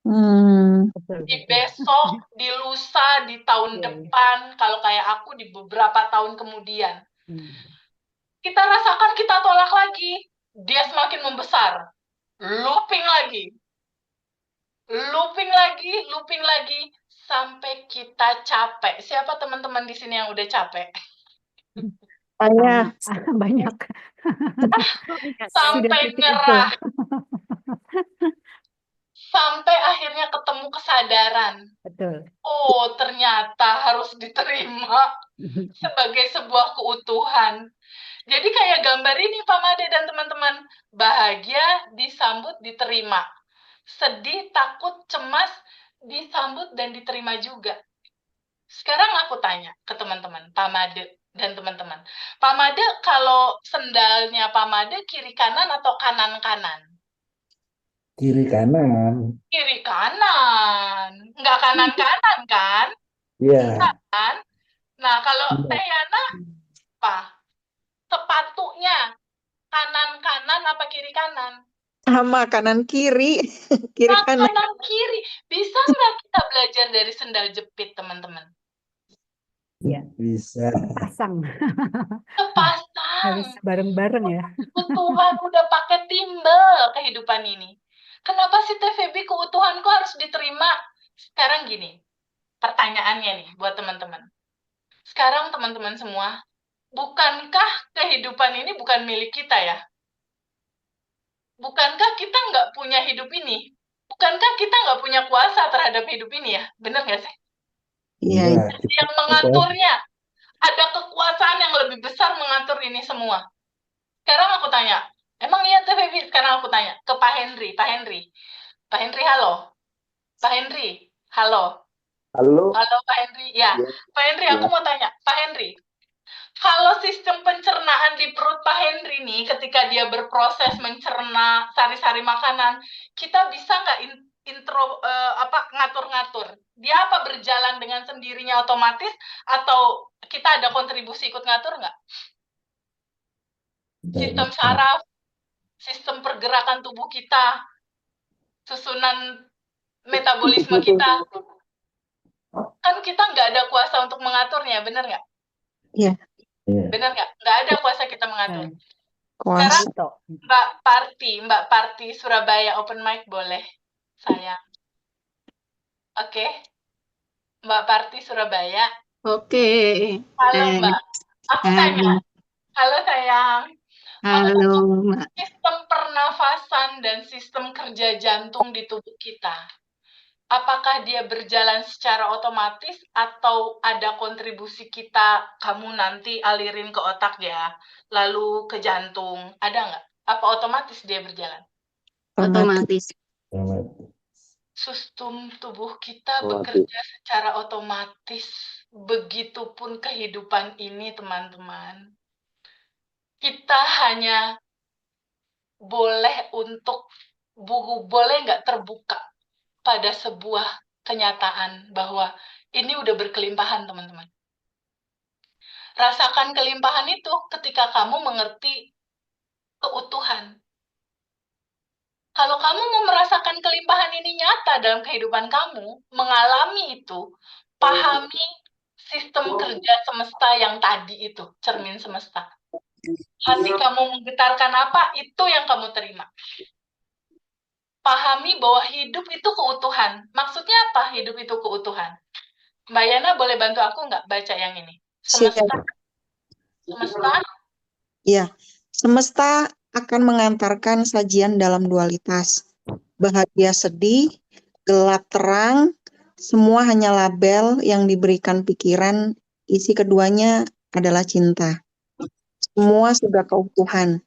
Hmm. Betul, Di betul. besok, di lusa, di tahun Iya, iya. depan, kalau kayak aku di beberapa tahun kemudian. Hmm. Kita rasakan kita tolak lagi, dia semakin membesar. Looping lagi, looping lagi, sampai kita capek. Siapa teman-teman di sini yang udah capek? Saya Sama, banyak. Sudah Sampai titik itu. nyerah, sampai akhirnya ketemu kesadaran. Betul. Oh, ternyata harus diterima sebagai sebuah keutuhan. Jadi kayak gambar ini Pak Made dan teman-teman, bahagia disambut diterima. Sedih, takut, cemas disambut dan diterima juga. Sekarang aku tanya ke teman-teman, Pak Made dan teman-teman. Pak Made kalau sendalnya Pak Made kiri kanan atau kanan kanan? Kiri kanan. Kiri kanan. Nggak kanan kanan kan? Iya. Kan? Nah, kalau Iya. Teh Yana apa? Sepatunya kanan kanan apa kiri kanan? sama kanan kiri, kiri Nah, kanan. kanan kiri. Bisa nggak kita belajar dari sendal jepit, teman-teman? Ya, Bisa. pasang. Sepasang. Harus bareng-bareng ya. Tuhan udah pakai timbel kehidupan ini. Kenapa sih TVB keutuhanku harus diterima? Sekarang gini, pertanyaannya nih buat teman-teman. Sekarang teman-teman semua, bukankah kehidupan ini bukan milik kita ya? Bukankah kita nggak punya hidup ini? Bukankah kita nggak punya kuasa terhadap hidup ini ya? Bener nggak sih? Iya, Iya, iya. kita Yang mengaturnya, ada kekuasaan yang lebih besar mengatur ini semua. Sekarang aku tanya, emang iya tuh Feby? Sekarang aku tanya ke Pak Henry, Pak Henry, Pak Henry halo, Pak Henry halo, halo. halo Pak Henry, ya, Ya, Pak Henry aku ya. mau tanya, Pak Henry, kalau sistem pencernaan di perut Pak Henry nih, ketika dia berproses mencerna sari-sari makanan, kita bisa nggak ngatur-ngatur? Dia apa berjalan dengan sendirinya otomatis atau kita ada kontribusi ikut ngatur nggak? Sistem saraf, sistem pergerakan tubuh kita, susunan metabolisme kita, kan kita nggak ada kuasa untuk mengaturnya, benar nggak? Iya, Iya. Benar nggak? Nggak ada kuasa kita mengatur. Nah, Sekarang kuasa. itu. Mbak Parti Surabaya open mic boleh, sayang. Oke, Mbak Parti Surabaya. Oke, Halo Mbak, aku tanya. hai, Halo sayang. halo Untuk Mbak. sistem pernafasan dan sistem kerja jantung di tubuh kita, apakah dia berjalan secara otomatis atau ada kontribusi kita, kamu nanti alirin ke otak ya, lalu ke jantung, ada nggak? Apa otomatis dia berjalan? Otomatis. Selamat. Sistem tubuh kita Otomatis. bekerja secara otomatis. Begitupun kehidupan ini, teman-teman. Kita hanya boleh nggak terbuka pada sebuah kenyataan bahwa ini udah berkelimpahan, teman-teman. Rasakan kelimpahan itu ketika kamu mengerti keutuhan. Kalau kamu mau merasakan kelimpahan ini nyata dalam kehidupan kamu, mengalami itu, pahami sistem kerja semesta yang tadi itu, cermin semesta. Hati kamu menggetarkan apa, itu yang kamu terima. Pahami bahwa hidup itu keutuhan. Maksudnya apa hidup itu keutuhan? Mbak Yana boleh bantu aku nggak baca yang ini? Semesta. Siap. Semesta. Ya, semesta akan mengantarkan sajian dalam dualitas. Bahagia sedih, gelap terang, semua hanya label yang diberikan pikiran, isi keduanya adalah cinta. Semua sudah keutuhan.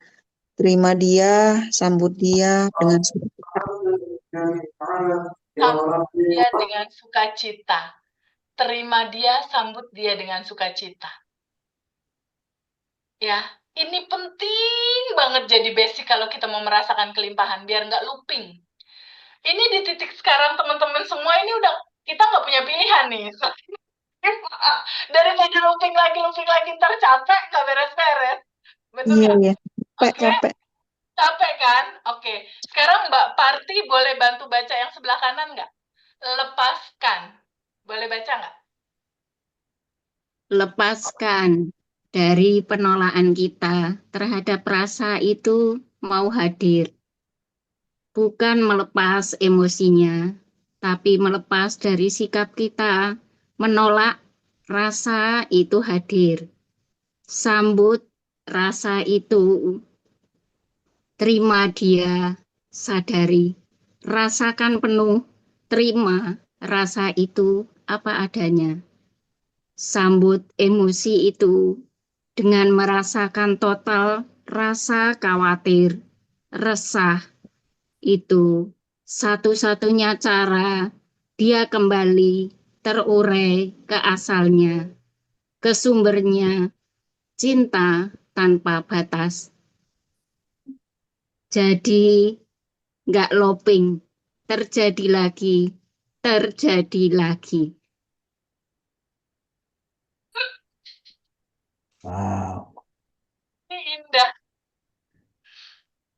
Terima dia, sambut dia dengan sukacita. Sambut dia dengan sukacita. Terima dia, sambut dia dengan sukacita. Ya, ini penting banget jadi basic kalau kita mau merasakan kelimpahan, biar nggak looping. Ini di titik sekarang teman-teman semua ini udah, kita nggak punya pilihan nih. Daripada looping lagi, ntar capek, nggak beres-beres. Betul Iya, nggak? iya. Oke? Capek. Capek kan? Oke. Sekarang Mbak Parti boleh bantu baca yang sebelah kanan nggak? Lepaskan. Boleh baca nggak? Lepaskan dari penolakan kita terhadap rasa itu mau hadir. Bukan melepas emosinya, tapi melepas dari sikap kita menolak rasa itu hadir. Sambut rasa itu, terima dia, sadari, rasakan penuh, terima rasa itu apa adanya. Sambut emosi itu dengan merasakan total rasa khawatir, resah. Itu satu-satunya cara dia kembali terurai ke asalnya, ke sumbernya, cinta tanpa batas. Jadi nggak loping, terjadi lagi, terjadi lagi. Wow. Ini indah.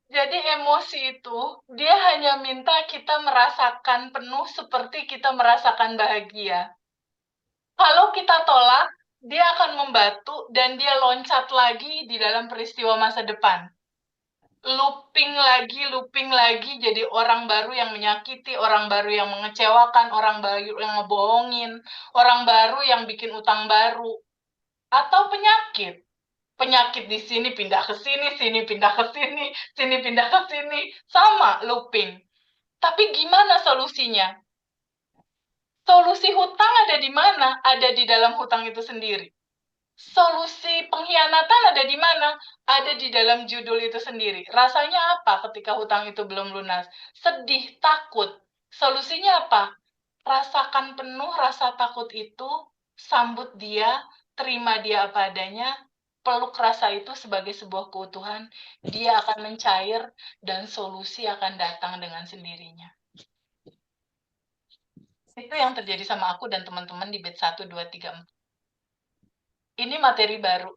Jadi emosi itu, dia hanya minta kita merasakan penuh seperti kita merasakan bahagia. Kalau kita tolak, dia akan membatu dan dia loncat lagi di dalam peristiwa masa depan. Looping lagi jadi orang baru yang menyakiti, orang baru yang mengecewakan, orang baru yang ngebohongin, orang baru yang bikin utang baru. Atau penyakit. Penyakit di sini pindah ke sini pindah ke sini, sini pindah ke sini. Sama looping. Tapi gimana solusinya? Solusi hutang ada di mana? Ada di dalam hutang itu sendiri. Solusi pengkhianatan ada di mana? Ada di dalam judul itu sendiri. Rasanya apa ketika hutang itu belum lunas? Sedih, takut. Solusinya apa? Rasakan penuh rasa takut itu, sambut dia, terima dia apa adanya, peluk rasa itu sebagai sebuah keutuhan, dia akan mencair dan solusi akan datang dengan sendirinya. Itu yang terjadi sama aku dan teman-teman di batch 1, 2, 3, 4. Ini materi baru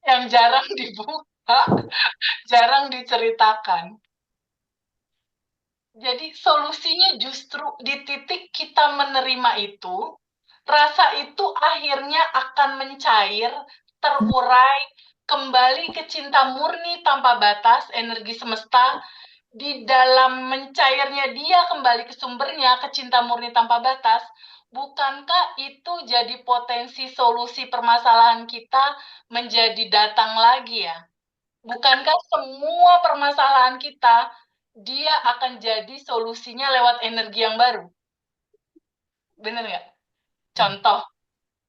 yang jarang dibuka, jarang diceritakan. Jadi solusinya justru di titik kita menerima itu, rasa itu akhirnya akan mencair, terurai, kembali ke cinta murni tanpa batas, energi semesta, di dalam mencairnya dia kembali ke sumbernya, ke cinta murni tanpa batas. Bukankah itu jadi potensi solusi permasalahan kita menjadi datang lagi ya? Bukankah semua permasalahan kita, dia akan jadi solusinya lewat energi yang baru? Bener nggak? Contoh,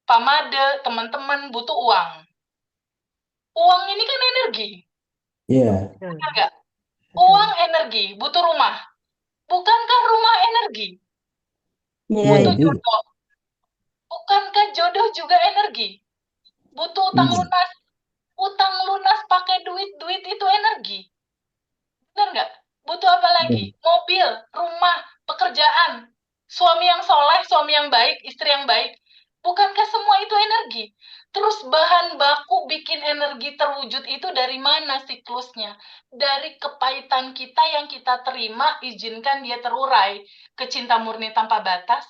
Pak Made, teman-teman butuh uang. Uang ini kan energi, Iya. bener nggak? Uang energi, butuh rumah. Bukankah rumah energi? Iya, Butuh Jadi, jodoh. Bukankah jodoh juga energi? Butuh utang iya. lunas. Utang lunas pakai duit itu energi. Bener nggak? Butuh apa lagi? Mobil, rumah, pekerjaan, suami yang soleh, suami yang baik, istri yang baik. Bukankah semua itu energi? Terus bahan baku bikin energi terwujud itu dari mana siklusnya? Dari kepahitan kita yang kita terima, izinkan dia terurai ke cinta murni tanpa batas.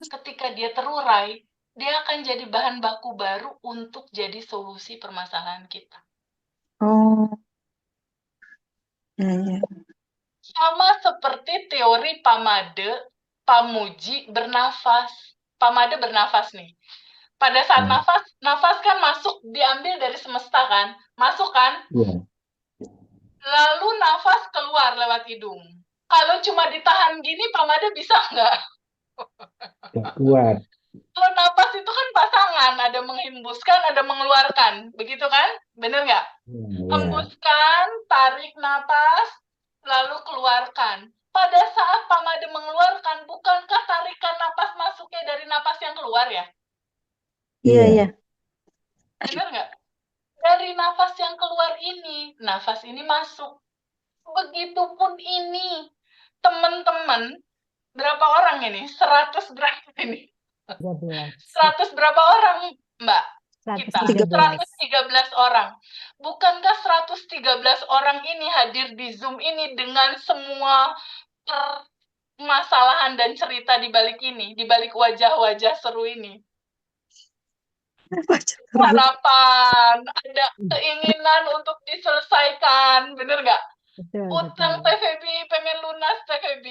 Ketika dia terurai, dia akan jadi bahan baku baru untuk jadi solusi permasalahan kita. Oh, iya. Sama seperti teori Pamade, Pamuji bernafas. Pamade bernafas nih. Pada saat nafas kan masuk, diambil dari semesta kan? Masuk kan? Iya. Lalu nafas keluar lewat hidung. Kalau cuma ditahan gini, Pamade bisa nggak? Gak kuat. Kalau nafas itu kan pasangan, ada menghembuskan, ada mengeluarkan. Begitu kan? Bener nggak? Iya. Hembuskan, tarik napas, lalu keluarkan. Pada saat Pamade mengeluarkan, bukankah tarikan napas masuknya dari napas yang keluar ya? Iya, iya. Benar nggak? Dari nafas yang keluar ini, nafas ini masuk. Begitupun ini. Teman-teman, berapa orang ini? 100 berapa ini? 12. 100 berapa orang, Mbak? kita 113. 113 orang. Bukankah 113 orang ini hadir di Zoom ini dengan semua permasalahan dan cerita di balik ini, di balik wajah-wajah seru ini? Harapan, ada keinginan untuk diselesaikan, bener nggak? Betul, Utang betul. TVB, pengen lunas TVB,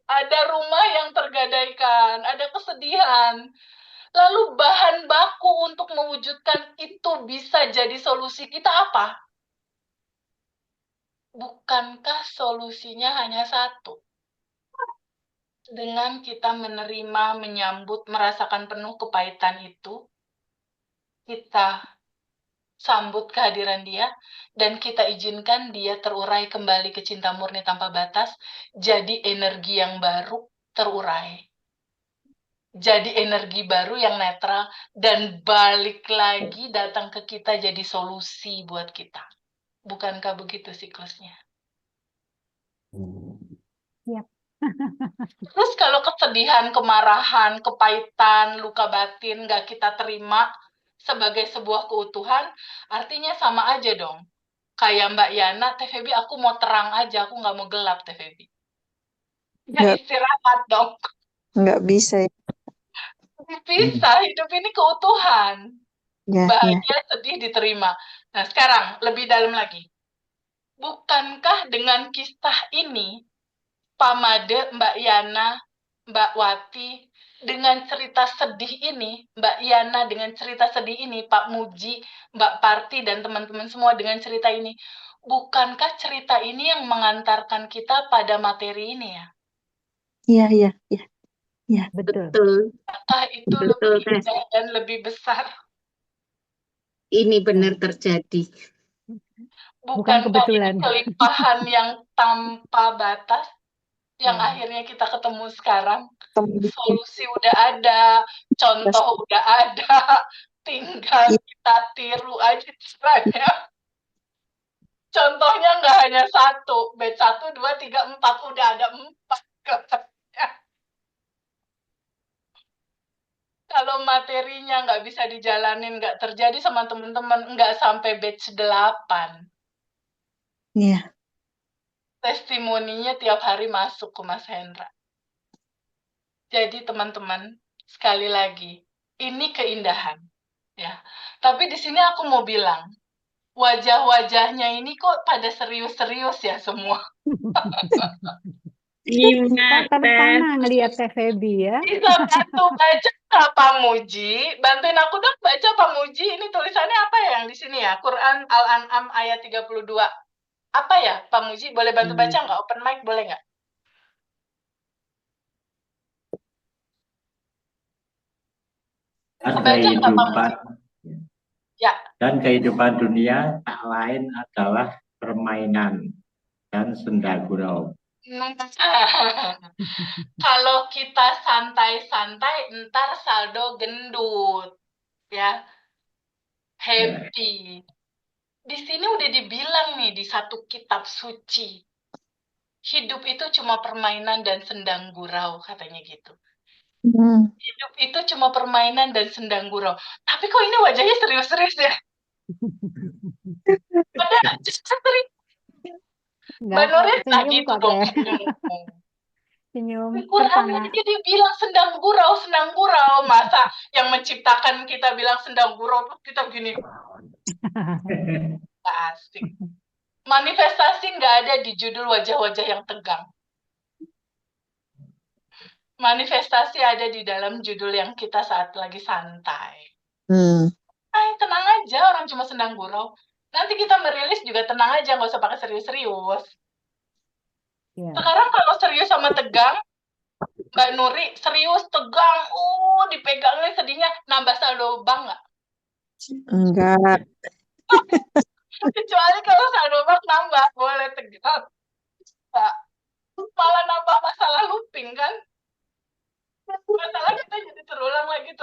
ada rumah yang tergadaikan, ada kesedihan. Lalu bahan baku untuk mewujudkan itu bisa jadi solusi kita apa? Bukankah solusinya hanya satu? Dengan kita menerima, menyambut, merasakan penuh kepahitan itu, kita sambut kehadiran dia, dan kita izinkan dia terurai kembali ke cinta murni tanpa batas, jadi energi yang baru terurai. Jadi energi baru yang netral, dan balik lagi datang ke kita jadi solusi buat kita. Bukankah begitu siklusnya? Terus kalau kesedihan, kemarahan, kepahitan, luka batin nggak kita terima sebagai sebuah keutuhan, artinya sama aja dong. Kayak Mbak Yana, TVB aku mau terang aja, aku nggak mau gelap TVB. Ya istirahat dong. Nggak bisa ya. Bisa, hidup ini keutuhan. Ya, ya. Bahagia, sedih, diterima. Nah sekarang, lebih dalam lagi. Bukankah dengan kisah ini, Pak Made, Mbak Yana, Mbak Wati, dengan cerita sedih ini, Mbak Yana dengan cerita sedih ini, Pak Muji, Mbak Parti, dan teman-teman semua dengan cerita ini, bukankah cerita ini yang mengantarkan kita pada materi ini ya? Iya, iya, iya. Ya. Betul. Betul, Apakah itu betul, lebih Teh. indah dan lebih besar? Ini benar terjadi. Bukan Bukankah ini kebetulan. kelimpahan yang tanpa batas, yang Ya. akhirnya kita ketemu sekarang? Ketemu. Solusi udah ada, contoh udah ada, tinggal kita tiru aja caranya. Contohnya nggak hanya satu, batch 1, 2, 3, 4, udah ada 4 katanya. Kalau materinya nggak bisa dijalanin, nggak terjadi sama teman-teman, nggak sampai batch 8. Iya. Testimoninya tiap hari masuk ke Mas Hendra. Jadi teman-teman, sekali lagi, ini keindahan. Ya. Tapi di sini aku mau bilang, wajah-wajahnya ini kok pada serius-serius ya semua. Kita terpana ngelihat TVB ya. Bisa bantu baca nggak Pak Muji? Bantuin aku dong baca Pak Muji. Ini tulisannya apa ya yang di sini ya? Quran Al-An'am ayat 32. Apa ya Pak Muji? Boleh bantu baca nggak? Open mic boleh nggak? Dan Baca nggak Pak kehidupan Muji? Ya. dan kehidupan dunia tak lain adalah permainan dan senda gurau. Kalau kita santai-santai, ntar saldo gendut, ya, happy. Di sini udah dibilang nih di satu kitab suci, hidup itu cuma permainan dan sendang gurau, katanya gitu. Hidup itu cuma permainan dan sendang gurau. Tapi kok ini wajahnya serius-serius ya? Padahal serius. Mbak Nurin tak Senyum gitu kok, dong. Teh. Senyum Quran terpana. aja dia bilang sendang gurau. Masa yang menciptakan kita bilang sendang gurau, terus kita gini. Nggak asik. Manifestasi nggak ada di judul wajah-wajah yang tegang. Manifestasi ada di dalam judul yang kita saat lagi santai. Tenang aja, orang cuma sendang gurau. Nanti kita merilis juga tenang aja, nggak usah pakai serius-serius. Ya. Sekarang kalau serius sama tegang, Mbak Nuri, serius, tegang, dipegangnya sedihnya, nambah saldo bank nggak? Enggak. Kecuali kalau saldo bank nambah, boleh tegang. Nggak. Malah nambah masalah looping, kan? Masalah kita jadi terulang lagi.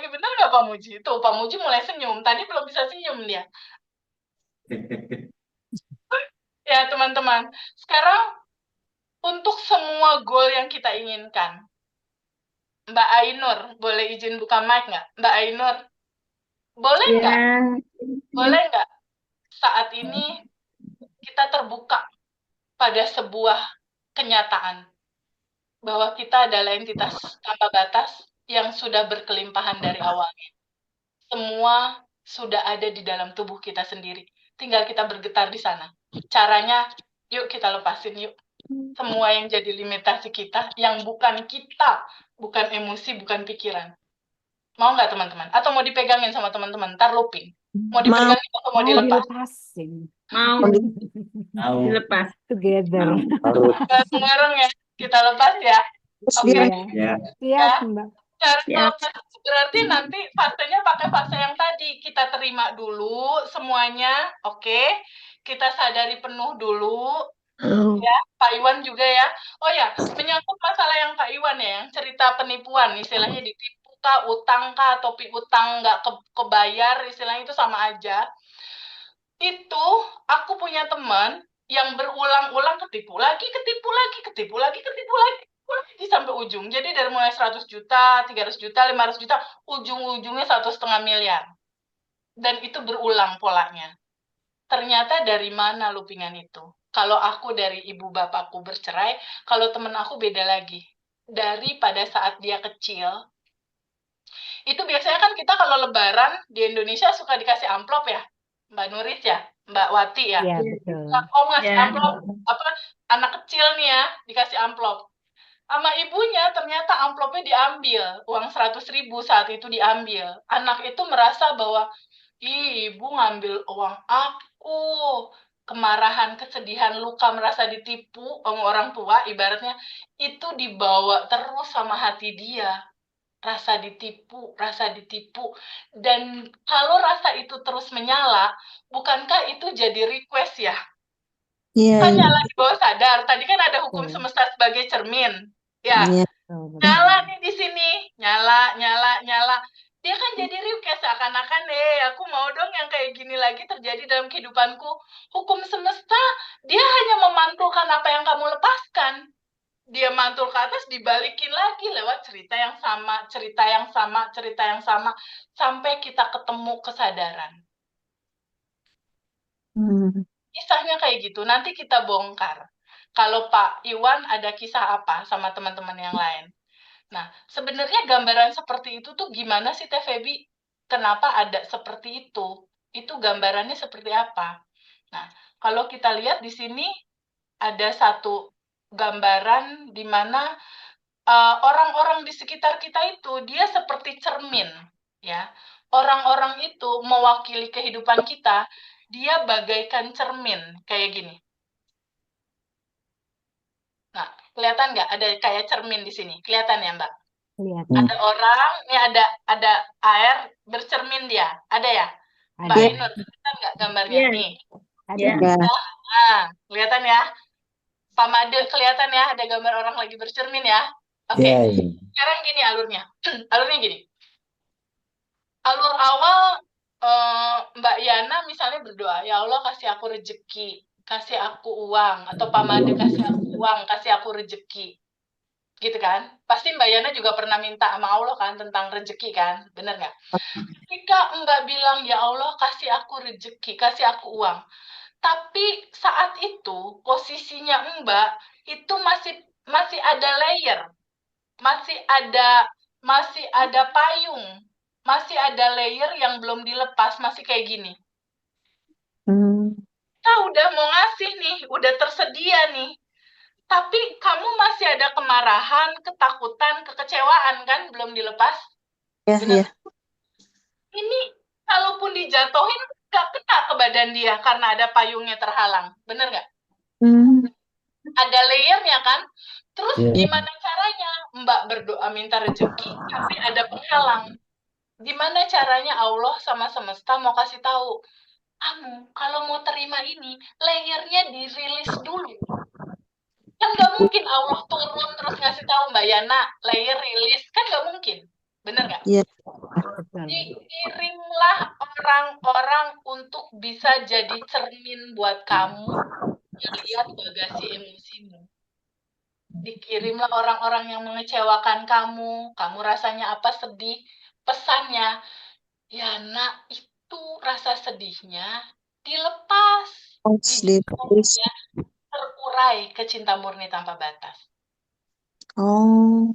Benar nggak Pak Muji? Tuh, Pak Muji mulai senyum. Tadi belum bisa senyum dia. Ya, teman-teman. Sekarang, untuk semua goal yang kita inginkan, Mbak Ainur, boleh izin buka mic nggak? Mbak Ainur, Boleh Ya, nggak? Boleh nggak saat ini kita terbuka pada sebuah kenyataan bahwa kita adalah entitas tanpa batas yang sudah berkelimpahan dari awalnya. Semua sudah ada di dalam tubuh kita sendiri. Tinggal kita bergetar di sana. Caranya, yuk kita lepasin yuk. Semua yang jadi limitasi kita, yang bukan kita, bukan emosi, bukan pikiran. Mau nggak teman-teman? Atau mau dipegangin sama teman-teman? Ntar looping. Mau Mau. dipegangin atau mau Mau dilepas? dilepasin mau Mau dilepas. together. harus Bareng-bareng ya. Kita lepas ya. Terus Oke. dia Iya, ya. siap Ya. Mbak. Cara Ya. melepas berarti nanti fasenya pakai fase yang tadi. Kita terima dulu semuanya, oke? Kita sadari penuh dulu, ya. Pak Iwan juga ya. Oh ya, menyangkut masalah yang Pak Iwan ya, yang cerita penipuan, istilahnya ditipu kah, utang kah, atau piutang nggak kebayar, istilahnya itu sama aja. Itu aku punya teman yang berulang-ulang ketipu lagi, ketipu lagi, ketipu lagi, ketipu lagi, ketipu lagi sampai ujung. Jadi dari mulai 100 juta, 300 juta, 500 juta, ujung-ujungnya 1,5 miliar. Dan itu berulang polanya. Ternyata dari mana loopingan itu? Kalau aku dari ibu bapakku bercerai, kalau temen aku beda lagi. Dari pada saat dia kecil, itu biasanya kan kita kalau lebaran di Indonesia suka dikasih amplop ya, Mbak Nuris ya, Mbak Wati ya. Iya, betul. Om ngasih Ya. amplop, apa anak kecil nih ya dikasih amplop. Sama ibunya ternyata amplopnya diambil, uang 100.000 saat itu diambil. Anak itu merasa bahwa, ih ibu ngambil uang aku. Kemarahan, kesedihan, luka, merasa ditipu sama orang tua, ibaratnya itu dibawa terus sama hati dia. Rasa ditipu, rasa ditipu. Dan kalau rasa itu terus menyala, bukankah itu jadi request ya? Iya, Kan iya. nyala di bawah sadar. Tadi kan ada hukum Betul. semesta sebagai cermin. Ya, Iya. Betul, betul. nyala nih di sini. Nyala, nyala, nyala. Dia kan jadi request seakan-akan, aku mau dong yang kayak gini lagi terjadi dalam kehidupanku. Hukum semesta, dia hanya memantulkan apa yang kamu lepaskan. Dia mantul ke atas, dibalikin lagi lewat cerita yang sama, cerita yang sama, cerita yang sama, sampai kita ketemu kesadaran. Kisahnya kayak gitu, nanti kita bongkar. Kalau Pak Iwan ada kisah apa sama teman-teman yang lain. Nah, sebenarnya gambaran seperti itu tuh gimana sih Teh Febi? Kenapa ada seperti itu? Itu gambarannya seperti apa? Nah, kalau kita lihat di sini ada satu gambaran di mana orang-orang di sekitar kita itu dia seperti cermin, ya. Orang-orang itu mewakili kehidupan kita, dia bagaikan cermin kayak gini. Nah, kelihatan nggak ada kayak cermin di sini? Kelihatan ya, Mbak? Lihat. Ada orang, ini ada air bercermin dia, ada ya? Mbak Ada. Ainur, kelihatan nggak gambarnya? Iya. Nih, Ada. Ya. Iya. nah, kelihatan ya? Pak Made kelihatan ya, ada gambar orang lagi bercermin ya? Oke, Iya, iya. sekarang gini alurnya. Alurnya gini. Alur awal Mbak Yana misalnya berdoa, ya Allah kasih aku rezeki, kasih aku uang, atau Pak Made kasih aku uang, kasih aku rezeki. Gitu kan? Pasti Mbak Yana juga pernah minta sama Allah kan tentang rezeki kan? Bener nggak? Ketika Mbak bilang, ya Allah kasih aku rezeki, kasih aku uang. Tapi saat itu posisinya Mbak itu masih ada layer, masih ada payung, masih ada layer yang belum dilepas, masih kayak gini. Kita udah mau ngasih nih, udah tersedia nih. Tapi kamu masih ada kemarahan, ketakutan, kekecewaan kan belum dilepas. Iya, Bener. iya. Ini kalaupun dijatuhin nggak kena ke badan dia karena ada payungnya terhalang. Bener nggak? Ada layernya kan? Terus Iya. gimana caranya Mbak berdoa minta rezeki tapi ada penghalang? Gimana caranya Allah sama semesta mau kasih tahu, kamu kalau mau terima ini, layernya dirilis dulu. Kan nggak mungkin Allah turun terus ngasih tahu Mbak Yana, layer rilis. Kan nggak mungkin. Bener nggak? Iya. Betul. Dikirimlah orang-orang untuk bisa jadi cermin buat kamu melihat bagasi emosimu. Dikirimlah orang-orang yang mengecewakan kamu rasanya apa sedih. Pesannya, Yana itu rasa sedihnya dilepas. Harus Izinkan ditulis. dia terurai ke cinta murni tanpa batas. Oh,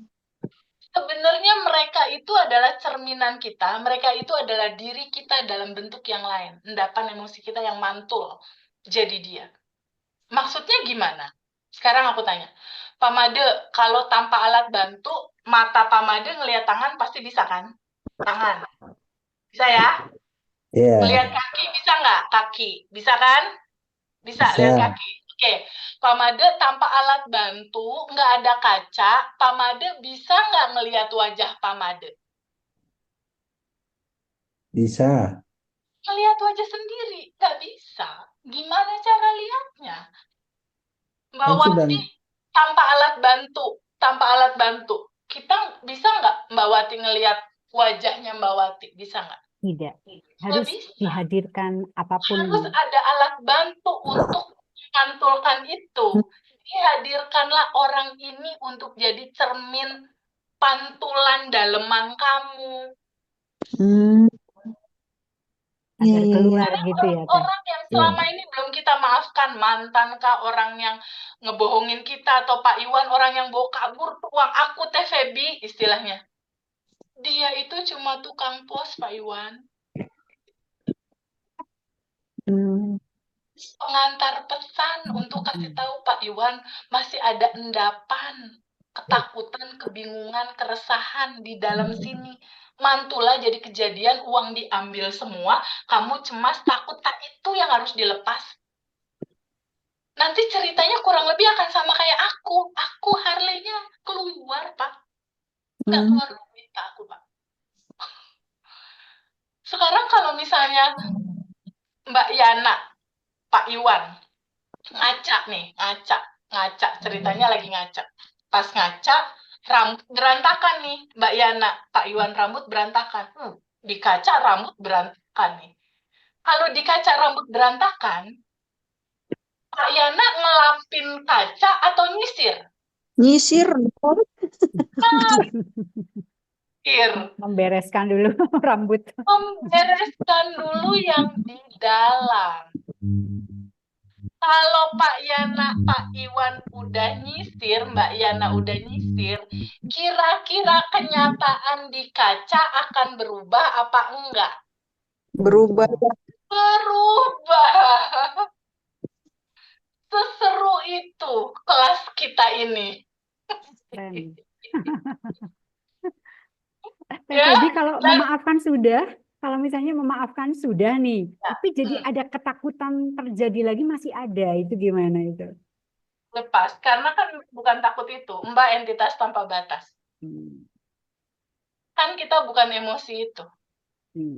Sebenarnya mereka itu adalah cerminan kita, mereka itu adalah diri kita dalam bentuk yang lain. Endapan emosi kita yang mantul jadi dia. Maksudnya gimana? Sekarang aku tanya, Pak Made, kalau tanpa alat bantu, mata Pak Made ngelihat tangan pasti bisa kan? Tangan. Bisa ya? Iya, Ngelihat kaki bisa nggak? Kaki. Bisa kan? Bisa, Bisa. lihat kaki. Oke, Pak Made tanpa alat bantu, nggak ada kaca, Pak Made bisa nggak ngelihat wajah Pak Made? bisa. Ngelihat wajah sendiri, nggak bisa. Gimana cara lihatnya? Mbak Kan sudah Wati tanpa alat bantu, tanpa alat bantu. Kita bisa nggak Mbak Wati ngelihat wajahnya Mbak Wati? Bisa nggak? Tidak. Nggak Harus bisa. dihadirkan apapun. Harus ada alat bantu untuk memantulkan itu. Dihadirkanlah orang ini untuk jadi cermin pantulan daleman kamu. hmm, iya, Agar iya, iya. keluar gitu ya, Teh. Orang yang selama ini belum kita maafkan, mantan kah, orang yang ngebohongin kita, atau Pak Iwan, orang yang bawa kabur uang aku, Teh Febi, istilahnya. Dia itu cuma tukang pos, Pak Iwan. Hmm, Pengantar pesan untuk kasih tahu Pak Iwan, masih ada endapan, ketakutan, kebingungan, keresahan di dalam sini. Mantulah jadi kejadian, uang diambil semua, kamu cemas, takut, tak itu yang harus dilepas. Nanti ceritanya kurang lebih akan sama kayak aku. Aku Harley-nya keluar, Pak. Nggak hmm, keluar duit ke aku, Pak. Sekarang kalau misalnya Mbak Yana, Pak Iwan, ngaca nih, ngaca. Ceritanya lagi ngaca. Pas ngaca, rambut berantakan nih, Mbak Yana, Pak Iwan rambut berantakan. Di kaca rambut berantakan nih. Kalau di kaca rambut berantakan, Pak Yana ngelapin kaca atau nyisir? nyisir. Nyisir. Membereskan dulu rambut. Membereskan dulu yang di dalam. Kalau Pak Yana, Pak Iwan udah nyisir, Mbak Yana udah nyisir, kira-kira kenyataan di kaca akan berubah apa enggak? Berubah. Berubah. Seseru itu kelas kita ini. Keren. Teh Ya, Febi, kalau dan- memaafkan sudah, kalau misalnya memaafkan sudah nih, Ya, tapi jadi ada ketakutan terjadi lagi masih ada, itu gimana itu? Lepas, karena kan bukan takut itu, Mbak entitas tanpa batas. Hmm. Kan kita bukan emosi itu,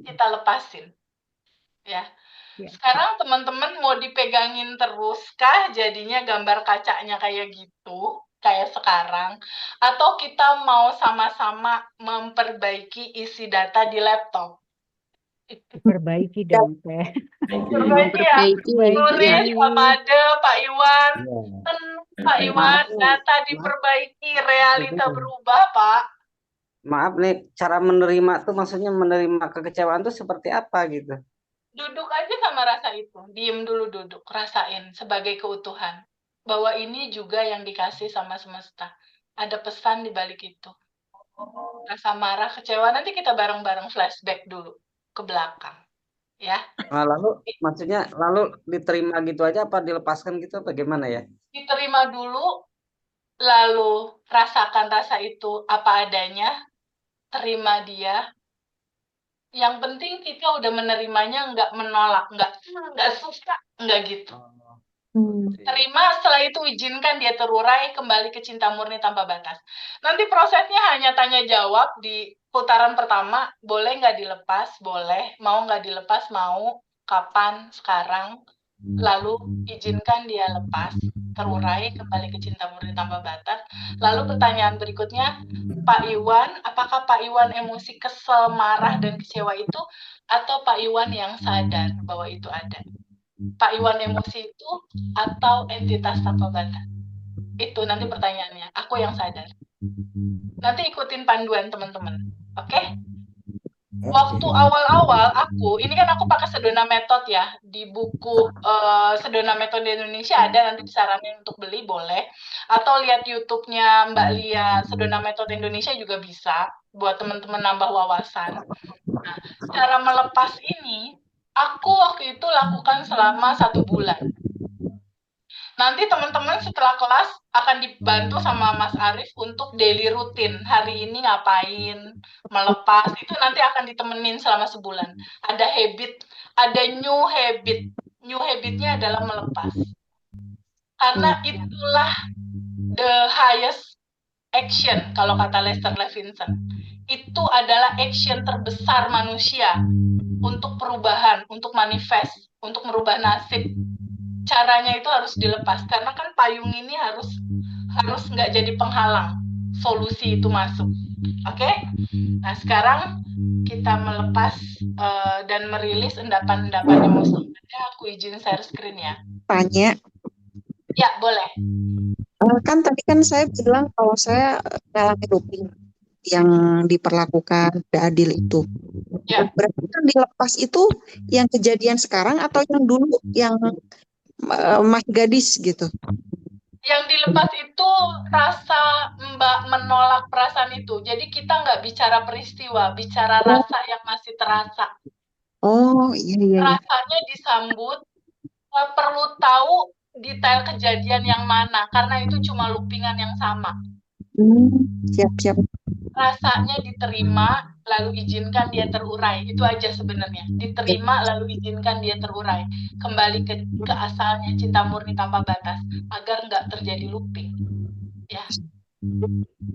kita lepasin. Ya. Ya. Sekarang teman-teman mau dipegangin terus kah jadinya gambar kacanya kayak gitu, kayak sekarang, atau kita mau sama-sama memperbaiki isi data di laptop? Perbaiki dong, Teh. Perbaiki ya, Memperbaiki, Nuris, ya. Pak Made, Pak Iwan, Iya. Pak Iwan, data diperbaiki, realita berubah, Pak. Maaf nih, cara menerima tuh maksudnya menerima kekecewaan tuh seperti apa gitu? Duduk aja sama rasa itu, diem dulu duduk, rasain sebagai keutuhan. Bahwa ini juga yang dikasih sama semesta. Ada pesan di balik itu. Rasa marah, kecewa, nanti kita bareng-bareng flashback dulu ke belakang. Ya, Nah, lalu maksudnya lalu diterima gitu aja apa dilepaskan gitu apa gimana ya? diterima dulu, lalu rasakan rasa itu apa adanya, terima dia. Yang penting kita udah menerimanya, nggak menolak, nggak suka, nggak gitu. Hmm. Terima, setelah itu izinkan dia terurai kembali ke cinta murni tanpa batas. Nanti prosesnya hanya tanya jawab di putaran pertama, boleh nggak dilepas? Boleh. Mau nggak dilepas? Mau. Kapan? Sekarang. Lalu izinkan dia lepas, terurai kembali ke cinta murni tanpa batas. Lalu pertanyaan berikutnya, Pak Iwan, apakah Pak Iwan emosi kesel, marah, dan kecewa itu, atau Pak Iwan yang sadar bahwa itu ada? Pak Iwan emosi itu atau entitas tanpa batas? Itu nanti pertanyaannya. Aku yang sadar. Nanti ikutin panduan teman-teman. Oke? Waktu awal-awal ini kan aku pakai Sedona Method ya, di buku Sedona Method di Indonesia ada, nanti disaranin untuk beli boleh, atau lihat YouTube-nya Mbak Lia Sedona Method Indonesia juga bisa, buat teman-teman nambah wawasan. Nah, cara melepas ini, aku waktu itu lakukan selama 1 bulan. Nanti teman-teman setelah kelas akan dibantu sama Mas Arif untuk daily rutin. Hari ini ngapain, melepas, itu nanti akan ditemenin selama sebulan. Ada habit, ada new habit. New habitnya adalah melepas. Karena itulah the highest action, kalau kata Lester Levinson. Itu adalah action terbesar manusia untuk perubahan, untuk manifest, untuk merubah nasib. Caranya itu harus dilepas, karena kan payung ini harus nggak jadi penghalang solusi itu masuk. Oke? Nah, sekarang kita melepas dan merilis endapan-endapan emosi. Aku izin share screen ya. Tanya, Ya, boleh. kan tadi kan saya bilang kalau saya ngalamin looping yang diperlakukan tidak adil itu. Ya. Berarti kan dilepas itu yang kejadian sekarang atau yang dulu yang masih gadis gitu? Yang dilepas itu rasa Mbak menolak perasaan itu. Jadi kita nggak bicara peristiwa, bicara rasa yang masih terasa. Oh, iya. Rasanya disambut, nggak perlu tahu detail kejadian yang mana, karena itu cuma loopingan yang sama. Siap. Rasanya diterima, lalu izinkan dia terurai. Itu aja sebenarnya. Diterima, lalu izinkan dia terurai. Kembali ke asalnya, cinta murni tanpa batas, agar nggak terjadi looping. Ya.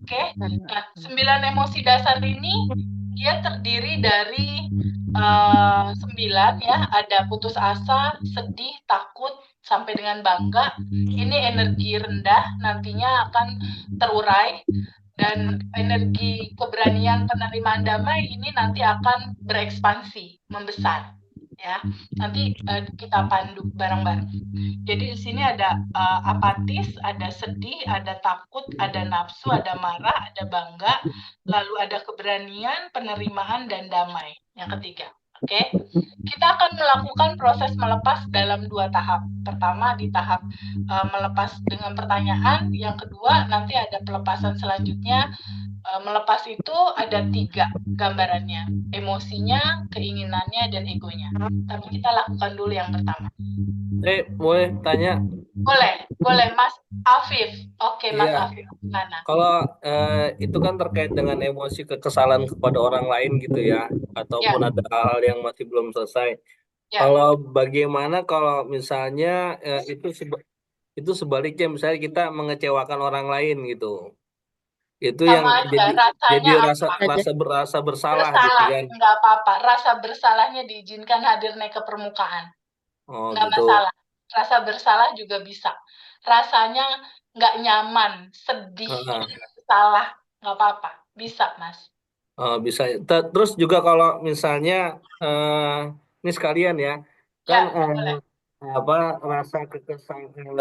Oke? Nah, 9 emosi dasar ini, dia terdiri dari 9 ya. Ada putus asa, sedih, takut, sampai dengan bangga. Ini energi rendah, nantinya akan terurai. Dan energi keberanian penerimaan damai ini nanti akan berekspansi, membesar, ya. Nanti kita pandu bareng-bareng. Jadi di sini ada apatis, ada sedih, ada takut, ada nafsu, ada marah, ada bangga, lalu ada keberanian, penerimaan, dan damai. Yang ketiga. Oke, kita akan melakukan proses melepas dalam 2 tahap. Pertama di tahap melepas dengan pertanyaan, yang kedua nanti ada pelepasan selanjutnya. Melepas itu ada 3 gambarannya, emosinya, keinginannya, dan egonya. Tapi kita lakukan dulu yang pertama. Boleh tanya? Boleh Mas Afif. Oke, Mas Iya. Afif, gimana? Kalau itu kan terkait dengan emosi kekesalan kepada orang lain gitu ya, ataupun ada hal-hal yang masih belum selesai. Ya. Kalau bagaimana kalau misalnya itu sebaliknya, misalnya kita mengecewakan orang lain gitu, itu yang Sama aja, jadi rasanya rasa bersalah gitu bersalah, kan? nggak apa-apa. Rasa bersalahnya diizinkan hadir naik ke permukaan. Oh Nggak gitu. masalah. Rasa bersalah juga bisa. Rasanya nggak nyaman, sedih, bersalah, nggak apa-apa. Bisa, Mas. Bisa. Terus juga kalau misalnya ini sekalian ya, kan boleh. rasa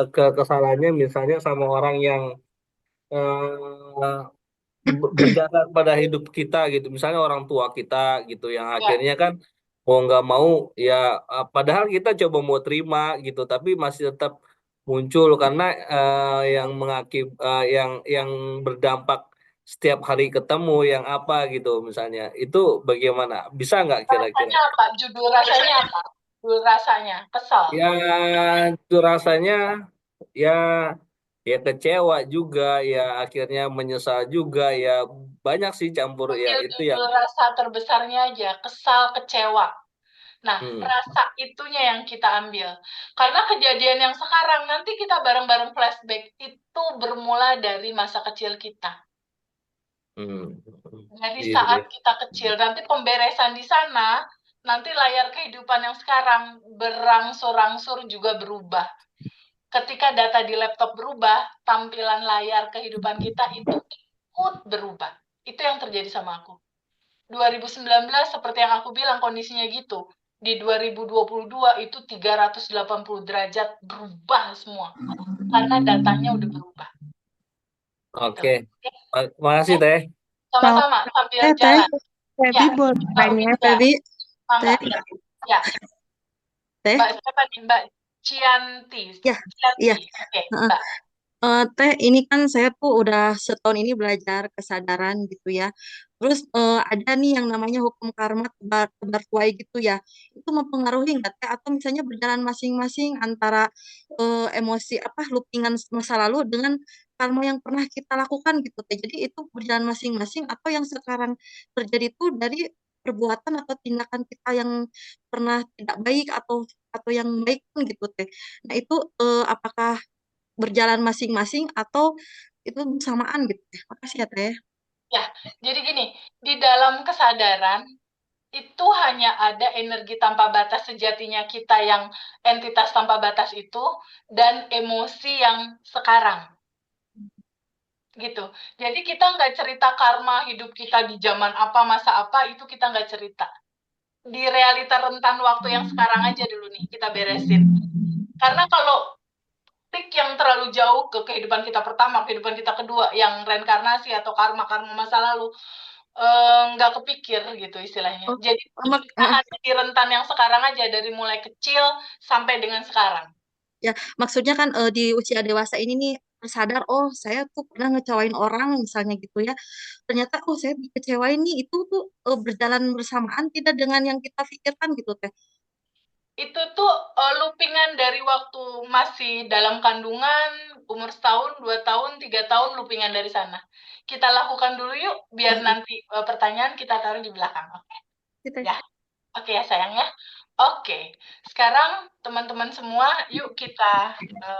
kekesalannya misalnya sama orang yang berjalan pada hidup kita gitu, misalnya orang tua kita gitu, yang akhirnya kan mau nggak mau ya, padahal kita coba mau terima gitu, tapi masih tetap muncul karena yang berdampak setiap hari ketemu yang apa gitu, misalnya itu bagaimana, bisa nggak kira-kira? Rasanya apa? Judul rasanya apa? Judul rasanya kesal. Ya itu rasanya ya kecewa juga ya, akhirnya menyesal juga ya, banyak sih campur ya Ambil itu ya. judul rasa terbesarnya aja, kesal, kecewa. Nah, rasa itunya yang kita ambil. Karena kejadian yang sekarang, nanti kita bareng-bareng flashback, itu bermula dari masa kecil kita. Dari saat kita kecil. Nanti pemberesan di sana, nanti layar kehidupan yang sekarang berangsur-angsur juga berubah. Ketika data di laptop berubah, tampilan layar kehidupan kita itu ikut berubah. Itu yang terjadi sama aku. 2019 seperti yang aku bilang kondisinya gitu. Di 2022 itu 380 derajat berubah semua. Karena datanya udah berubah. Oke. Makasih Teh. Sama-sama, sambil jalan. Feby Ya, boleh Mbak nanya, Winda, Feby? Mangga. Teh, Ya, Teh, Mbak siapa nih? Mbak Cianti. ya, Cianti. iya. Oke, Heeh. Mbak. Teh, ini kan saya tuh udah setahun ini belajar kesadaran gitu ya. Terus ada nih yang namanya hukum karma tebar tuai gitu ya. Itu mempengaruhi nggak Teh? Atau misalnya berjalan masing-masing antara emosi apa loopingan masa lalu dengan karma yang pernah kita lakukan gitu Teh. Jadi itu berjalan masing-masing atau yang sekarang terjadi itu dari perbuatan atau tindakan kita yang pernah tidak baik atau yang baik pun gitu Teh. Nah itu apakah berjalan masing-masing atau itu bersamaan gitu ya. Makasih ya Teh. Ya, jadi gini, di dalam kesadaran itu hanya ada energi tanpa batas sejatinya kita yang entitas tanpa batas itu dan emosi yang sekarang gitu. Jadi kita nggak cerita karma hidup kita di zaman apa, masa apa, itu kita nggak cerita. Di realita rentan waktu yang sekarang aja dulu nih kita beresin. Karena kalau peak yang terlalu jauh ke kehidupan kita pertama, kehidupan kita kedua, yang reinkarnasi atau karma-karma masa lalu, nggak kepikir gitu istilahnya. Oh, Jadi kita ada di rentan yang sekarang aja, dari mulai kecil sampai dengan sekarang. ya maksudnya kan di usia dewasa ini nih sadar oh saya tuh pernah ngecewain orang misalnya gitu ya. Ternyata oh saya dikecewain nih itu tuh berjalan bersamaan tidak dengan yang kita pikirkan gitu Teh. Itu tuh loopingan dari waktu masih dalam kandungan, umur setahun, 2 tahun, 3 tahun, loopingan dari sana. Kita lakukan dulu yuk, biar Oh, nanti pertanyaan kita taruh di belakang. Oke? gitu. Ya, oke ya sayang ya. Oke, sekarang teman-teman semua, yuk kita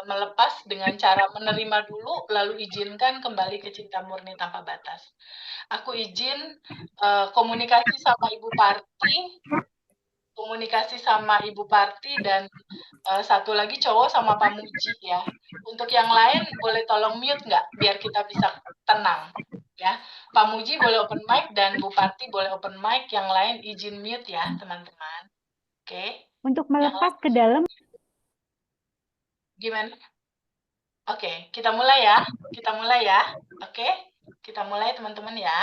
melepas dengan cara menerima dulu, lalu izinkan kembali ke cinta murni tanpa batas. Aku izin komunikasi sama Ibu Parti, komunikasi sama Ibu Parti, dan satu lagi cowok sama Pak Muji ya. Untuk yang lain boleh tolong mute nggak, biar kita bisa tenang ya. Pak Muji boleh open mic dan Bu Parti boleh open mic, yang lain izin mute ya teman-teman. Oke, Untuk yang melepas lain ke dalam gimana? Oke, kita mulai ya. Kita mulai ya. Oke, kita mulai teman-teman ya.